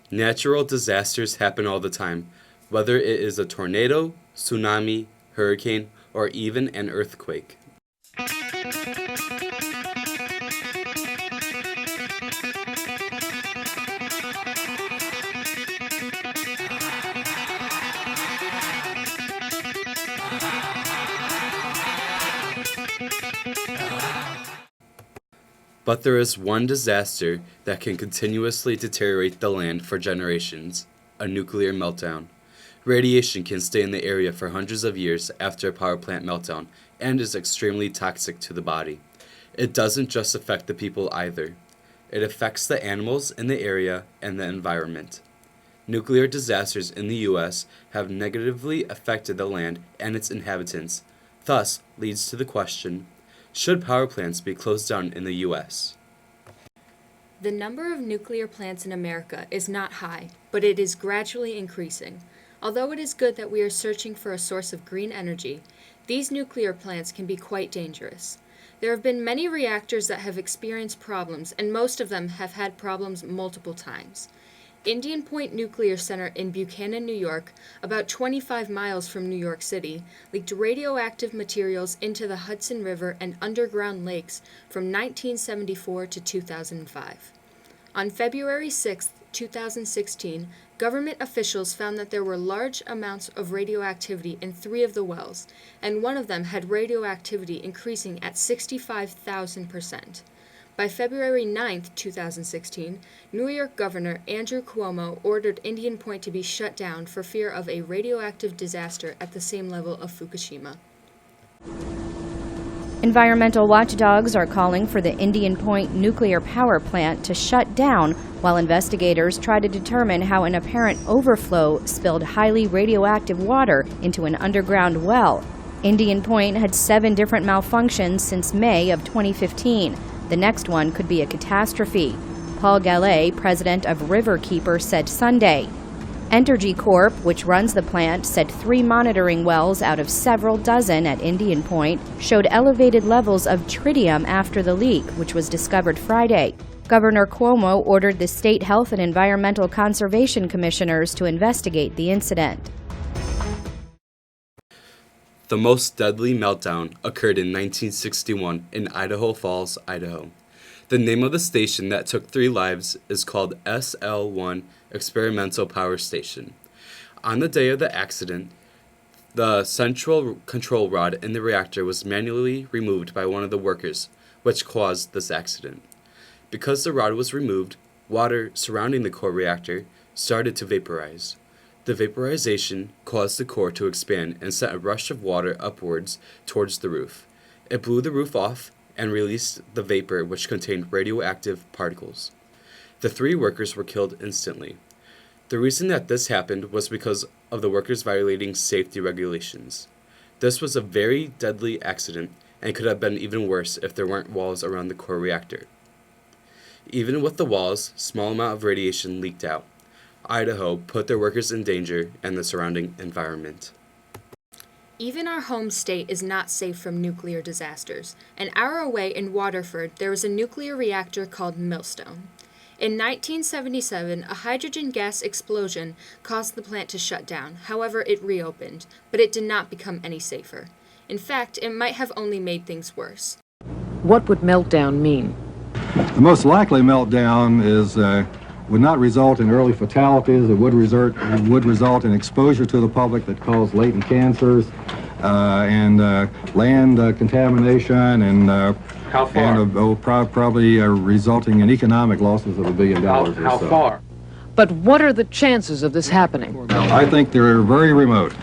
Natural disasters happen all the time, whether it is a tornado, tsunami, hurricane, or even an earthquake. But there is one disaster that can continuously deteriorate the land for generations: a nuclear meltdown. Radiation can stay in the area for hundreds of years after a power plant meltdown and is extremely toxic to the body. It doesn't just affect the people either. It affects the animals in the area and the environment. Nuclear disasters in the U.S. have negatively affected the land and its inhabitants, thus leads to the question, should power plants be closed down in the U.S.? The number of nuclear plants in America is not high, but it is gradually increasing. Although it is good that we are searching for a source of green energy, these nuclear plants can be quite dangerous. There have been many reactors that have experienced problems, and most of them have had problems multiple times. Indian Point Nuclear Center in Buchanan, New York, about 25 miles from New York City, leaked radioactive materials into the Hudson River and underground lakes from 1974 to 2005. On February 6, 2016, government officials found that there were large amounts of radioactivity in 3 of the wells, and one of them had radioactivity increasing at 65,000%. By February 9, 2016, New York Governor Andrew Cuomo ordered Indian Point to be shut down for fear of a radioactive disaster at the same level of Fukushima. Environmental watchdogs are calling for the Indian Point nuclear power plant to shut down while investigators try to determine how an apparent overflow spilled highly radioactive water into an underground well. Indian Point had 7 different malfunctions since May of 2015. The next one could be a catastrophe. Paul Gallet, president of Riverkeeper, said Sunday. Entergy Corp, which runs the plant, said 3 monitoring wells out of several dozen at Indian Point showed elevated levels of tritium after the leak, which was discovered Friday. Governor Cuomo ordered the state health and environmental conservation commissioners to investigate the incident. The most deadly meltdown occurred in 1961 in Idaho Falls, Idaho. The name of the station that took 3 lives is called SL-1 Experimental Power Station. On the day of the accident, the central control rod in the reactor was manually removed by one of the workers, which caused this accident. Because the rod was removed, water surrounding the core reactor started to vaporize. The vaporization caused the core to expand and sent a rush of water upwards towards the roof. It blew the roof off and released the vapor, which contained radioactive particles. The 3 workers were killed instantly. The reason that this happened was because of the workers violating safety regulations. This was a very deadly accident and could have been even worse if there weren't walls around the core reactor. Even with the walls, small amount of radiation leaked out. Idaho put their workers in danger and the surrounding environment. Even our home state is not safe from nuclear disasters. An hour away in Waterford, there was a nuclear reactor called Millstone. In 1977, a hydrogen gas explosion caused the plant to shut down. However, it reopened, but it did not become any safer. In fact, it might have only made things worse. What would meltdown mean? The most likely meltdown would not result in early fatalities. It would result in exposure to the public that caused latent cancers and land contamination and probably resulting in economic losses of $1 billion or so. How far? But what are the chances of this happening? I think they're very remote.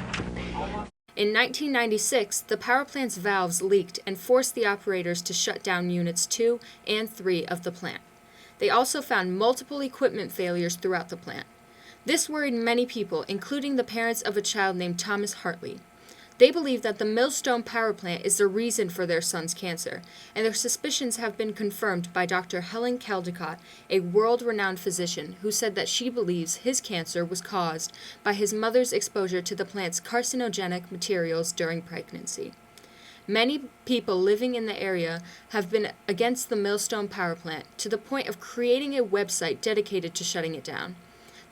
In 1996, the power plant's valves leaked and forced the operators to shut down Units 2 and 3 of the plant. They also found multiple equipment failures throughout the plant. This worried many people, including the parents of a child named Thomas Hartley. They believe that the Millstone power plant is the reason for their son's cancer, and their suspicions have been confirmed by Dr. Helen Caldicott, a world-renowned physician, who said that she believes his cancer was caused by his mother's exposure to the plant's carcinogenic materials during pregnancy. Many people living in the area have been against the Millstone power plant to the point of creating a website dedicated to shutting it down.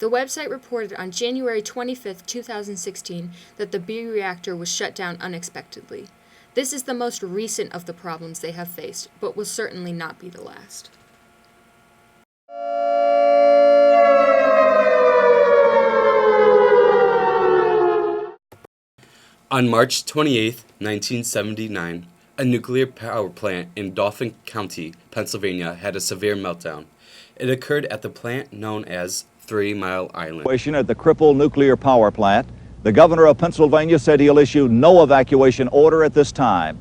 The website reported on January 25, 2016, that the B reactor was shut down unexpectedly. This is the most recent of the problems they have faced, but will certainly not be the last. On March 28, 1979, a nuclear power plant in Dauphin County, Pennsylvania, had a severe meltdown. It occurred at the plant known as 3 Mile Island. At the crippled nuclear power plant, the governor of Pennsylvania said he'll issue no evacuation order at this time.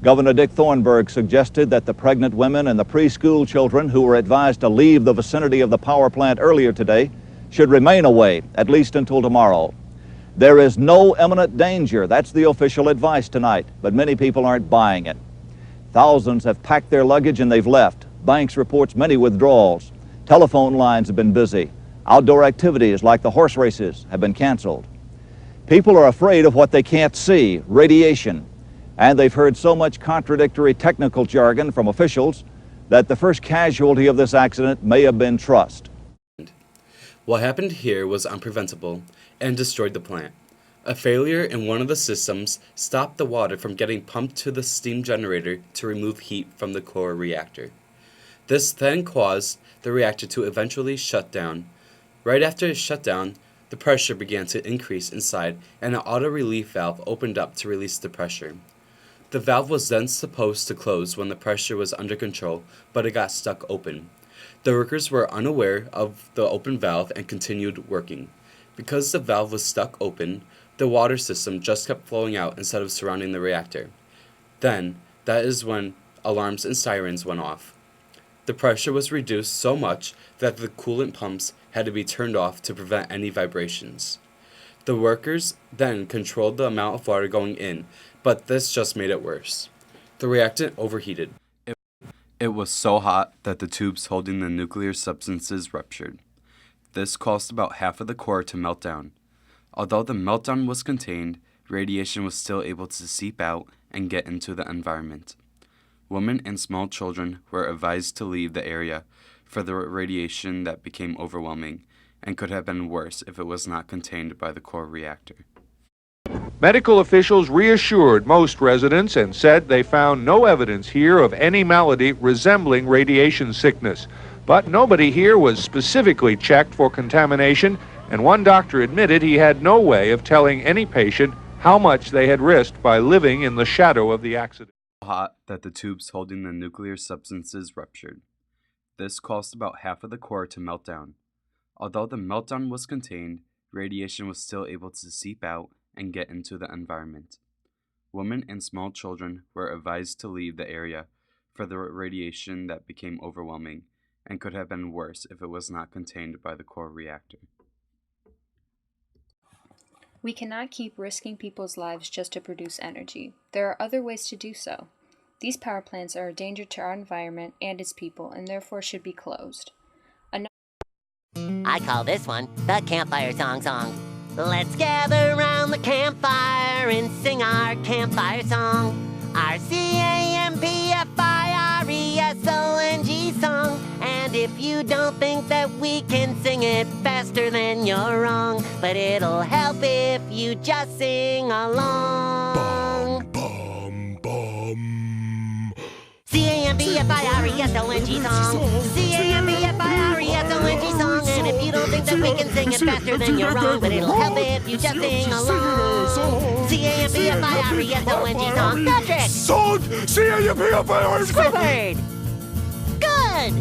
Governor Dick Thornburgh suggested that the pregnant women and the preschool children who were advised to leave the vicinity of the power plant earlier today should remain away, at least until tomorrow. There is no imminent danger. That's the official advice tonight, but many people aren't buying it. Thousands have packed their luggage and they've left. Banks reports many withdrawals. Telephone lines have been busy. Outdoor activities like the horse races have been canceled. People are afraid of what they can't see, radiation. And they've heard so much contradictory technical jargon from officials that the first casualty of this accident may have been trust. What happened here was unpreventable and destroyed the plant. A failure in one of the systems stopped the water from getting pumped to the steam generator to remove heat from the core reactor. This then caused the reactor to eventually shut down. Right after it shut down, the pressure began to increase inside and an auto relief valve opened up to release the pressure. The valve was then supposed to close when the pressure was under control, but it got stuck open. The workers were unaware of the open valve and continued working. Because the valve was stuck open, the water system just kept flowing out instead of surrounding the reactor. Then, that is when alarms and sirens went off. The pressure was reduced so much that the coolant pumps had to be turned off to prevent any vibrations. The workers then controlled the amount of water going in, but this just made it worse. The reactant overheated. It was so hot that the tubes holding the nuclear substances ruptured. This caused about half of the core to melt down. Although the meltdown was contained, radiation was still able to seep out and get into the environment. Women and small children were advised to leave the area for the radiation that became overwhelming and could have been worse if it was not contained by the core reactor. Medical officials reassured most residents and said they found no evidence here of any malady resembling radiation sickness. But nobody here was specifically checked for contamination, and one doctor admitted he had no way of telling any patient how much they had risked by living in the shadow of the accident. Hot that the tubes holding the nuclear substances ruptured. This caused about half of the core to melt down. Although the meltdown was contained, radiation was still able to seep out and get into the environment. Women and small children were advised to leave the area for the radiation that became overwhelming and could have been worse if it was not contained by the core reactor. We cannot keep risking people's lives just to produce energy. There are other ways to do so. These power plants are a danger to our environment and its people, and therefore should be closed. I call this one the campfire song. Let's gather around the campfire and sing our campfire song. Our CAMPFIRESONG song. And if you don't think that we can sing it faster, then you're wrong. But it'll help if you just sing along. CAMPFIRESONG song. CAMPFIRESONG song. And if you don't think that we can sing it faster, then you're wrong. But it'll help if you just sing along. CAMPFIRESONG song. Patrick! Song! CAMPFIRESONG! Squidward! Good!